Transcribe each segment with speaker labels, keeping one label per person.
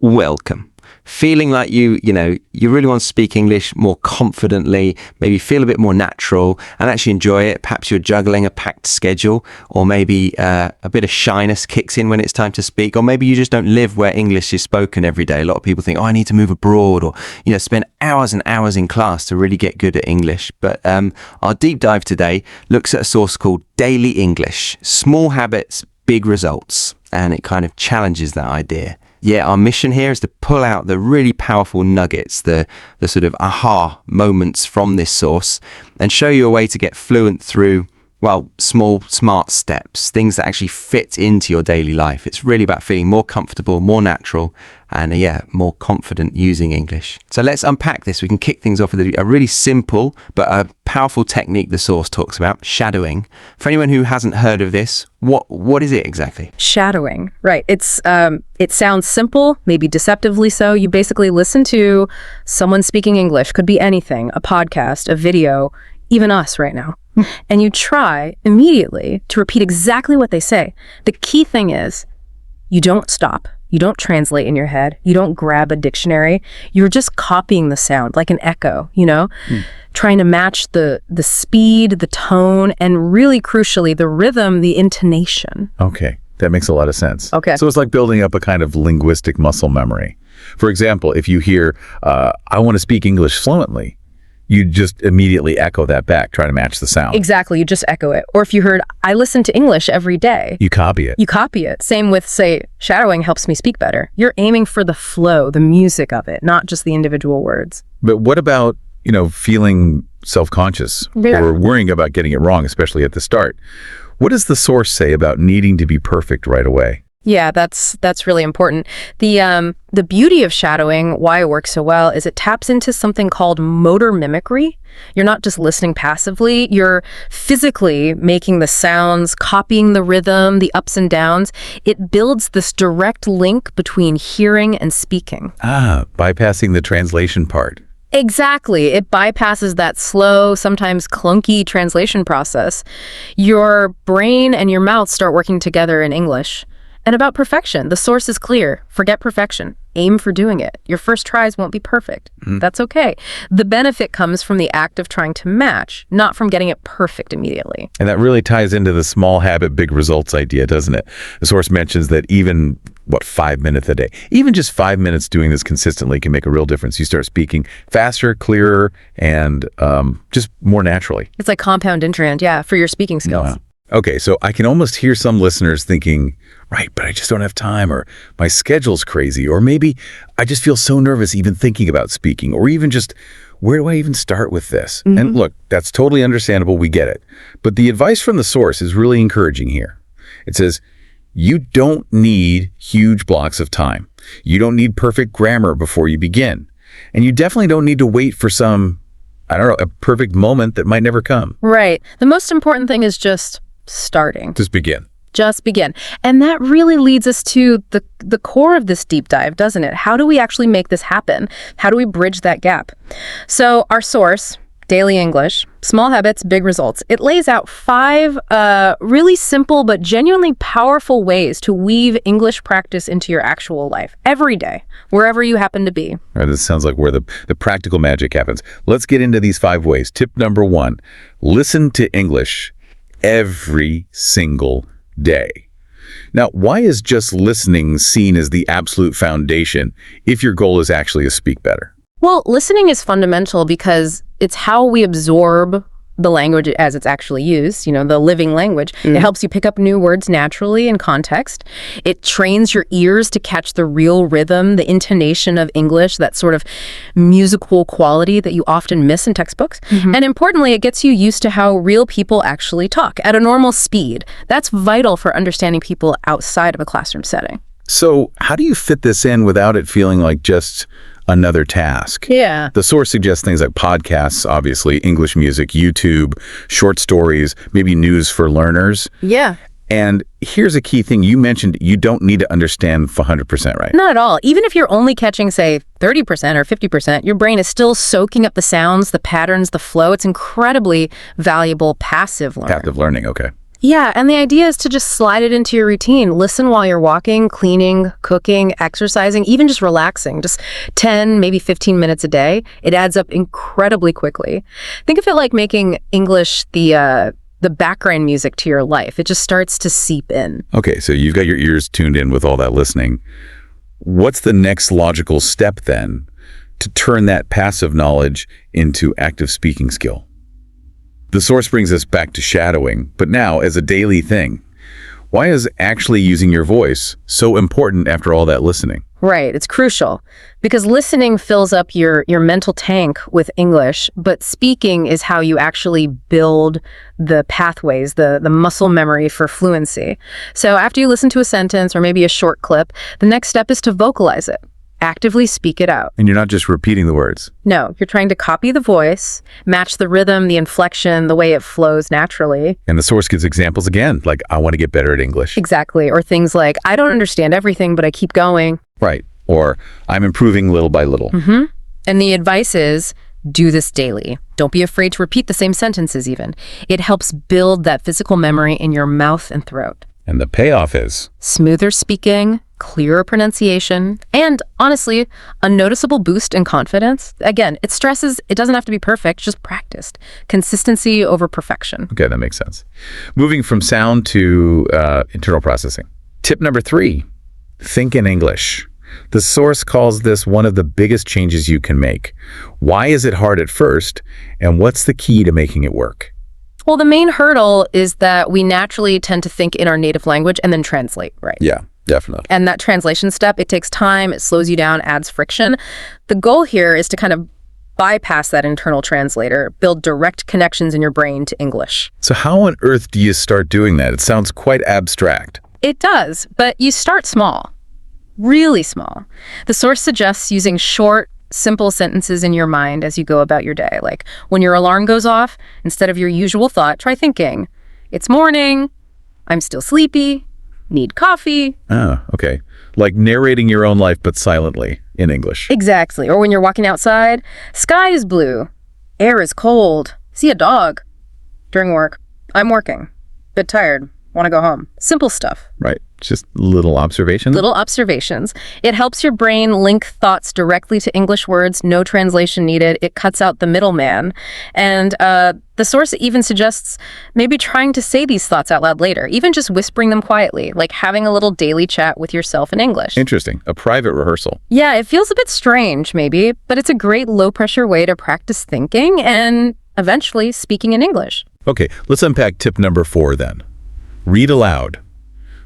Speaker 1: welcome. Feeling like you really want to speak English more confidently, maybe feel a bit more natural and actually enjoy it. Perhaps you're juggling a packed schedule, or maybe a bit of shyness kicks in when it's time to speak, or maybe you just don't live where English is spoken every day. A lot of people think, I need to move abroad, or, spend hours and hours in class to really get good at English. But our deep dive today looks at a source called Daily English, Small Habits, Big Results, and it kind of challenges that idea. Yeah, our mission here is to pull out the really powerful nuggets, the sort of aha moments from this source, and show you a way to get fluent through, small, smart steps, things that actually fit into your daily life. It's really about feeling more comfortable, more natural, and more confident using English. So let's unpack this. We can kick things off with a really simple but a powerful technique the source talks about, shadowing. For anyone who hasn't heard of this, what is it exactly?
Speaker 2: Shadowing, right. It sounds simple, maybe deceptively so. You basically listen to someone speaking English, could be anything, a podcast, a video, even us right now. And you try immediately to repeat exactly what they say. The key thing is you don't stop. You don't translate in your head. You don't grab a dictionary. You're just copying the sound like an echo, trying to match the speed, the tone, and really crucially, the rhythm, the intonation.
Speaker 3: Okay, that makes a lot of sense.
Speaker 2: Okay.
Speaker 3: So it's like building up a kind of linguistic muscle memory. For example, if you hear, I want to speak English fluently, you just immediately echo that back, try to match the sound.
Speaker 2: Exactly, you just echo it. Or if you heard, I listen to English every day.
Speaker 3: You copy it.
Speaker 2: You copy it. Same with, say, shadowing helps me speak better. You're aiming for the flow, the music of it, not just the individual words.
Speaker 3: But what about, feeling self-conscious or worrying about getting it wrong, especially at the start? What does the source say about needing to be perfect right away?
Speaker 2: Yeah, that's really important. The beauty of shadowing, why it works so well, is it taps into something called motor mimicry. You're not just listening passively, you're physically making the sounds, copying the rhythm, the ups and downs. It builds this direct link between hearing and speaking.
Speaker 3: Bypassing the translation part.
Speaker 2: Exactly. It bypasses that slow, sometimes clunky translation process. Your brain and your mouth start working together in English. And about perfection, the source is clear. Forget perfection. Aim for doing it. Your first tries won't be perfect. That's okay. The benefit comes from the act of trying to match, not from getting it perfect immediately.
Speaker 3: And that really ties into the small habit, big results idea, doesn't it? The source mentions that even 5 minutes a day, even just 5 minutes doing this consistently can make a real difference. You start speaking faster, clearer, and just more naturally.
Speaker 2: It's like compound interest, for your speaking skills.
Speaker 3: Okay, so I can almost hear some listeners thinking, right, but I just don't have time, or my schedule's crazy, or maybe I just feel so nervous even thinking about speaking, or even just, where do I even start with this? And look, that's totally understandable. We get it. But the advice from the source is really encouraging here. It says, you don't need huge blocks of time. You don't need perfect grammar before you begin. And you definitely don't need to wait for some, a perfect moment that might never come.
Speaker 2: Right. The most important thing is just starting.
Speaker 3: Just begin.
Speaker 2: Just begin. And that really leads us to the core of this deep dive, doesn't it? How do we actually make this happen? How do we bridge that gap? So our source, Daily English, Small Habits, Big Results, it lays out 5 really simple but genuinely powerful ways to weave English practice into your actual life every day, wherever you happen to be.
Speaker 3: All right, this sounds like where the practical magic happens. Let's get into these 5 ways. Tip number 1, listen to English every single day. Now, why is just listening seen as the absolute foundation if your goal is actually to speak better?
Speaker 2: Well, listening is fundamental because it's how we absorb the language as it's actually used, the living language. It helps you pick up new words naturally in context. It trains your ears to catch the real rhythm, the intonation of English, that sort of musical quality that you often miss in textbooks. And importantly, it gets you used to how real people actually talk at a normal speed. That's vital for understanding people outside of a classroom setting.
Speaker 3: So how do you fit this in without it feeling like just another task?
Speaker 2: Yeah.
Speaker 3: The source suggests things like podcasts, obviously, English music, YouTube, short stories, maybe news for learners.
Speaker 2: Yeah.
Speaker 3: And here's a key thing. You mentioned you don't need to understand 100%, right?
Speaker 2: Not at all. Even if you're only catching, say, 30% or 50%, your brain is still soaking up the sounds, the patterns, the flow. It's incredibly valuable passive learning.
Speaker 3: Passive learning, okay.
Speaker 2: Yeah, and the idea is to just slide it into your routine. Listen while you're walking, cleaning, cooking, exercising, even just relaxing. Just 10, maybe 15 minutes a day. It adds up incredibly quickly. Think of it like making English the background music to your life. It just starts to seep in.
Speaker 3: Okay, so you've got your ears tuned in with all that listening. What's the next logical step then to turn that passive knowledge into active speaking skill? The source brings us back to shadowing, but now as a daily thing. Why is actually using your voice so important after all that listening?
Speaker 2: Right, it's crucial because listening fills up your mental tank with English, but speaking is how you actually build the pathways, the muscle memory for fluency. So after you listen to a sentence or maybe a short clip, the next step is to vocalize it. Actively speak it out.
Speaker 3: And you're not just repeating the words.
Speaker 2: No, you're trying to copy the voice, match the rhythm, the inflection, the way it flows naturally.
Speaker 3: And the source gives examples again, like, I want to get better at English.
Speaker 2: Exactly. Or things like, I don't understand everything, but I keep going.
Speaker 3: Right. Or, I'm improving little by little.
Speaker 2: And the advice is, do this daily. Don't be afraid to repeat the same sentences even. It helps build that physical memory in your mouth and throat.
Speaker 3: And the payoff is?
Speaker 2: Smoother speaking, clearer pronunciation, and honestly, a noticeable boost in confidence. Again, it doesn't have to be perfect, just practiced. Consistency over perfection.
Speaker 3: Okay, that makes sense. Moving from sound to internal processing. Tip number 3, think in English. The source calls this one of the biggest changes you can make. Why is it hard at first, and what's the key to making it work?
Speaker 2: Well, the main hurdle is that we naturally tend to think in our native language and then translate, right?
Speaker 3: Yeah, definitely.
Speaker 2: And that translation step, it takes time, it slows you down, adds friction. The goal here is to kind of bypass that internal translator, build direct connections in your brain to English.
Speaker 3: So how on earth do you start doing that? It sounds quite abstract.
Speaker 2: It does, but you start small, really small. The source suggests using short, simple sentences in your mind as you go about your day. Like when your alarm goes off, instead of your usual thought, try thinking, it's morning, I'm still sleepy, need coffee.
Speaker 3: Oh, okay. Like narrating your own life, but silently in English.
Speaker 2: Exactly. Or when you're walking outside, sky is blue, air is cold, see a dog. During work, I'm working, bit tired, want to go home. Simple stuff.
Speaker 3: Right. Just little observations?
Speaker 2: Little observations. It helps your brain link thoughts directly to English words, no translation needed. It cuts out the middleman. And the source even suggests maybe trying to say these thoughts out loud later, even just whispering them quietly, like having a little daily chat with yourself in English.
Speaker 3: Interesting. A private rehearsal.
Speaker 2: Yeah, it feels a bit strange, maybe, but it's a great low-pressure way to practice thinking and eventually speaking in English.
Speaker 3: Okay, let's unpack tip number 4 then. Read aloud.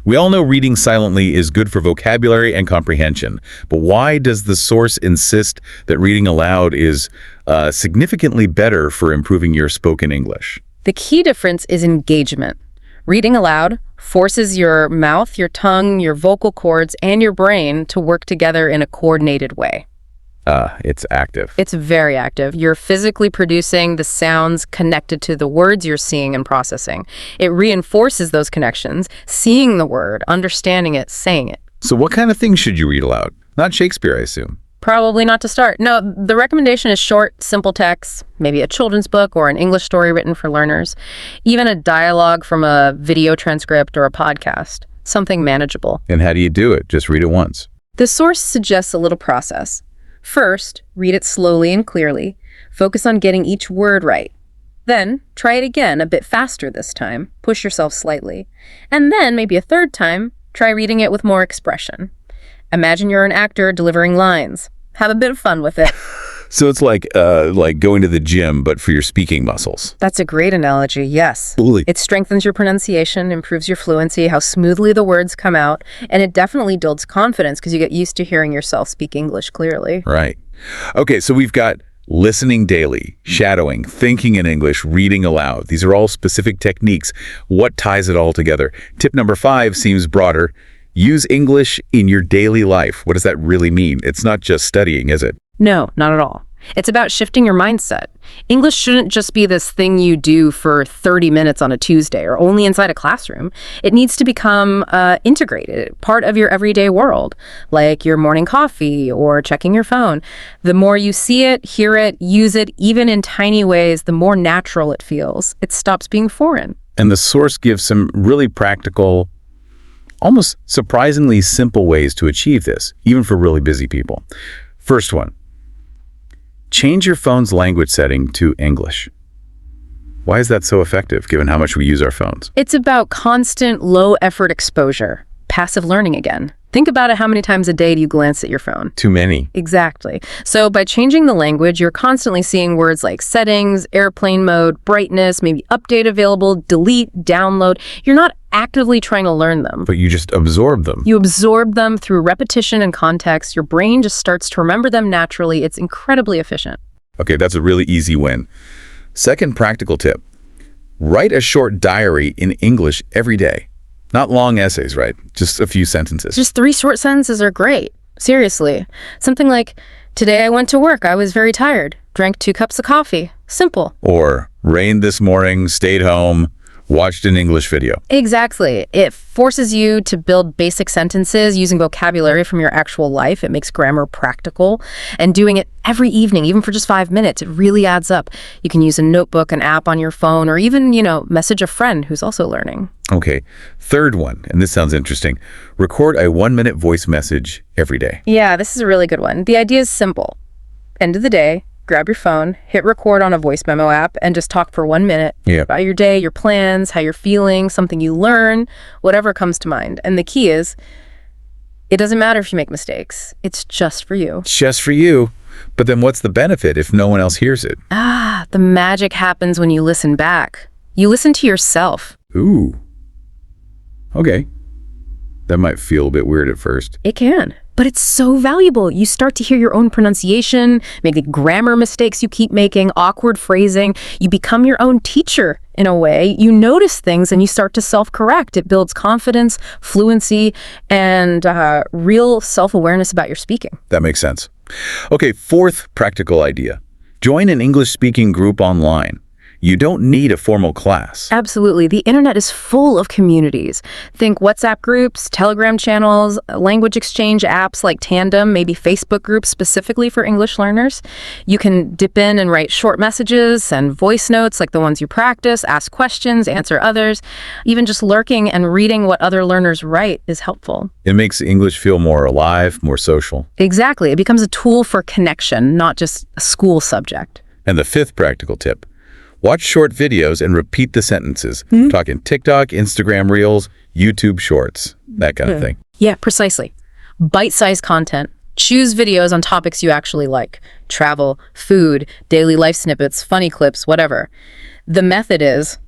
Speaker 3: We all know reading silently is good for vocabulary and comprehension, but why does the source insist that reading aloud is significantly better for improving your spoken English?
Speaker 2: The key difference is engagement. Reading aloud forces your mouth, your tongue, your vocal cords, and your brain to work together in a coordinated way.
Speaker 3: It's active.
Speaker 2: It's very active. You're physically producing the sounds connected to the words you're seeing and processing. It reinforces those connections, seeing the word, understanding it, saying it.
Speaker 3: So what kind of things should you read aloud? Not Shakespeare, I assume.
Speaker 2: Probably not to start. No, the recommendation is short, simple texts, maybe a children's book or an English story written for learners, even a dialogue from a video transcript or a podcast, something manageable.
Speaker 3: And how do you do it? Just read it once.
Speaker 2: The source suggests a little process. First, read it slowly and clearly. Focus on getting each word right. Then, try it again, a bit faster this time. Push yourself slightly. And then, maybe a third time, try reading it with more expression. Imagine you're an actor delivering lines. Have a bit of fun with it.
Speaker 3: So it's like going to the gym, but for your speaking muscles.
Speaker 2: That's a great analogy, yes.
Speaker 3: Ooh.
Speaker 2: It strengthens your pronunciation, improves your fluency, how smoothly the words come out, and it definitely builds confidence because you get used to hearing yourself speak English clearly.
Speaker 3: Right. Okay, so we've got listening daily, shadowing, thinking in English, reading aloud. These are all specific techniques. What ties it all together? Tip number 5 seems broader. Use English in your daily life. What does that really mean? It's not just studying, is it?
Speaker 2: No, not at all. It's about shifting your mindset. English shouldn't just be this thing you do for 30 minutes on a Tuesday or only inside a classroom. It needs to become integrated, part of your everyday world, like your morning coffee or checking your phone. The more you see it, hear it, use it, even in tiny ways, the more natural it feels. It stops being foreign.
Speaker 3: And the source gives some really practical, almost surprisingly simple ways to achieve this, even for really busy people. First one, change your phone's language setting to English. Why is that so effective, given how much we use our phones?
Speaker 2: It's about constant, low-effort exposure. Passive learning again. Think about it, how many times a day do you glance at your phone?
Speaker 3: Too many.
Speaker 2: Exactly. So by changing the language, you're constantly seeing words like settings, airplane mode, brightness, maybe update available, delete, download. You're not actively trying to learn them.
Speaker 3: But you just absorb them.
Speaker 2: You absorb them through repetition and context. Your brain just starts to remember them naturally. It's incredibly efficient.
Speaker 3: Okay, that's a really easy win. Second practical tip, write a short diary in English every day. Not long essays, right? Just a few sentences.
Speaker 2: Just 3 short sentences are great. Seriously. Something like, today I went to work. I was very tired. Drank 2 cups of coffee. Simple.
Speaker 3: Or, rained this morning, stayed home, watched an English video.
Speaker 2: Exactly. It forces you to build basic sentences using vocabulary from your actual life. It makes grammar practical. And doing it every evening, even for just 5 minutes, it really adds up. You can use a notebook, an app on your phone, or even, message a friend who's also learning.
Speaker 3: Okay. Third one, and this sounds interesting. Record a 1-minute voice message every day.
Speaker 2: Yeah, this is a really good one. The idea is simple. End of the day, grab your phone, hit record on a voice memo app, and just talk for 1 minute about your day, your plans, how you're feeling, something you learn, whatever comes to mind. And the key is, it doesn't matter if you make mistakes. It's just for you.
Speaker 3: It's just for you. But then what's the benefit if no one else hears it?
Speaker 2: The magic happens when you listen back. You listen to yourself.
Speaker 3: Ooh. Okay. That might feel a bit weird at first.
Speaker 2: It can. But it's so valuable. You start to hear your own pronunciation, maybe grammar mistakes you keep making, awkward phrasing. You become your own teacher in a way. You notice things and you start to self-correct. It builds confidence, fluency, and real self-awareness about your speaking.
Speaker 3: That makes sense. Okay, fourth practical idea. Join an English-speaking group online. You don't need a formal class.
Speaker 2: Absolutely. The internet is full of communities. Think WhatsApp groups, Telegram channels, language exchange apps like Tandem, maybe Facebook groups specifically for English learners. You can dip in and write short messages, send voice notes like the ones you practice, ask questions, answer others. Even just lurking and reading what other learners write is helpful.
Speaker 3: It makes English feel more alive, more social.
Speaker 2: Exactly. It becomes a tool for connection, not just a school subject.
Speaker 3: And the fifth practical tip. Watch short videos and repeat the sentences. Talking TikTok, Instagram Reels, YouTube Shorts, that kind of thing.
Speaker 2: Yeah, precisely. Bite-sized content. Choose videos on topics you actually like. Travel, food, daily life snippets, funny clips, whatever. The method is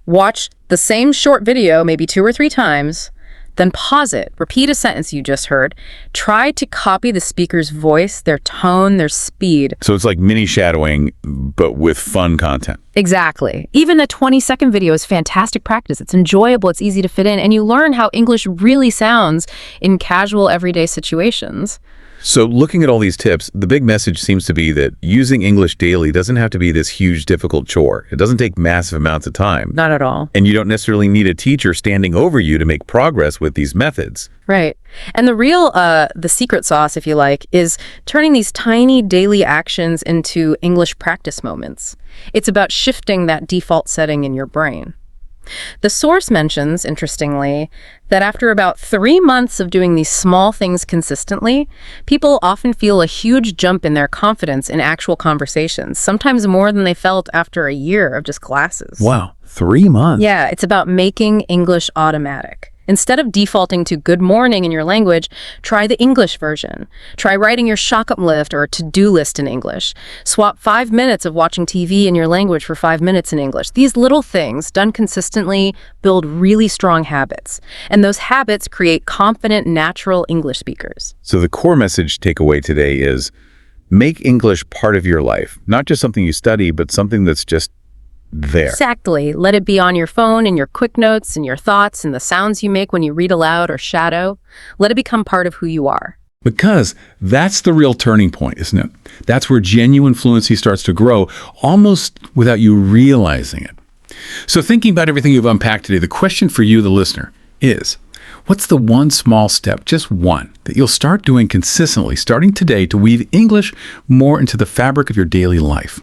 Speaker 2: watch the same short video maybe 2 or 3 times, then pause it, repeat a sentence you just heard, try to copy the speaker's voice, their tone, their speed.
Speaker 3: So it's like mini shadowing, but with fun content.
Speaker 2: Exactly. Even a 20-second video is fantastic practice. It's enjoyable, it's easy to fit in, and you learn how English really sounds in casual, everyday situations.
Speaker 3: So looking at all these tips, the big message seems to be that using English daily doesn't have to be this huge, difficult chore. It doesn't take massive amounts of time.
Speaker 2: Not at all.
Speaker 3: And you don't necessarily need a teacher standing over you to make progress with these methods.
Speaker 2: Right. And the secret sauce, if you like, is turning these tiny daily actions into English practice moments. It's about shifting that default setting in your brain. The source mentions, interestingly, that after about 3 months of doing these small things consistently, people often feel a huge jump in their confidence in actual conversations, sometimes more than they felt after a year of just classes.
Speaker 3: Wow, 3 months.
Speaker 2: Yeah, it's about making English automatic. Instead of defaulting to good morning in your language, try the English version. Try writing your list or to-do list in English. Swap 5 minutes of watching TV in your language for 5 minutes in English. These little things, done consistently, build really strong habits. And those habits create confident, natural English speakers.
Speaker 3: So the core message takeaway today is make English part of your life. Not just something you study, but something that's just there.
Speaker 2: Exactly. Let it be on your phone, in your quick notes, in your thoughts, in the sounds you make when you read aloud or shadow. Let it become part of who you are.
Speaker 4: Because that's the real turning point, isn't it? That's where genuine fluency starts to grow, almost without you realizing it. So thinking about everything you've unpacked today, the question for you, the listener, is, what's the one small step, just one, that you'll start doing consistently, starting today, to weave English more into the fabric of your daily life?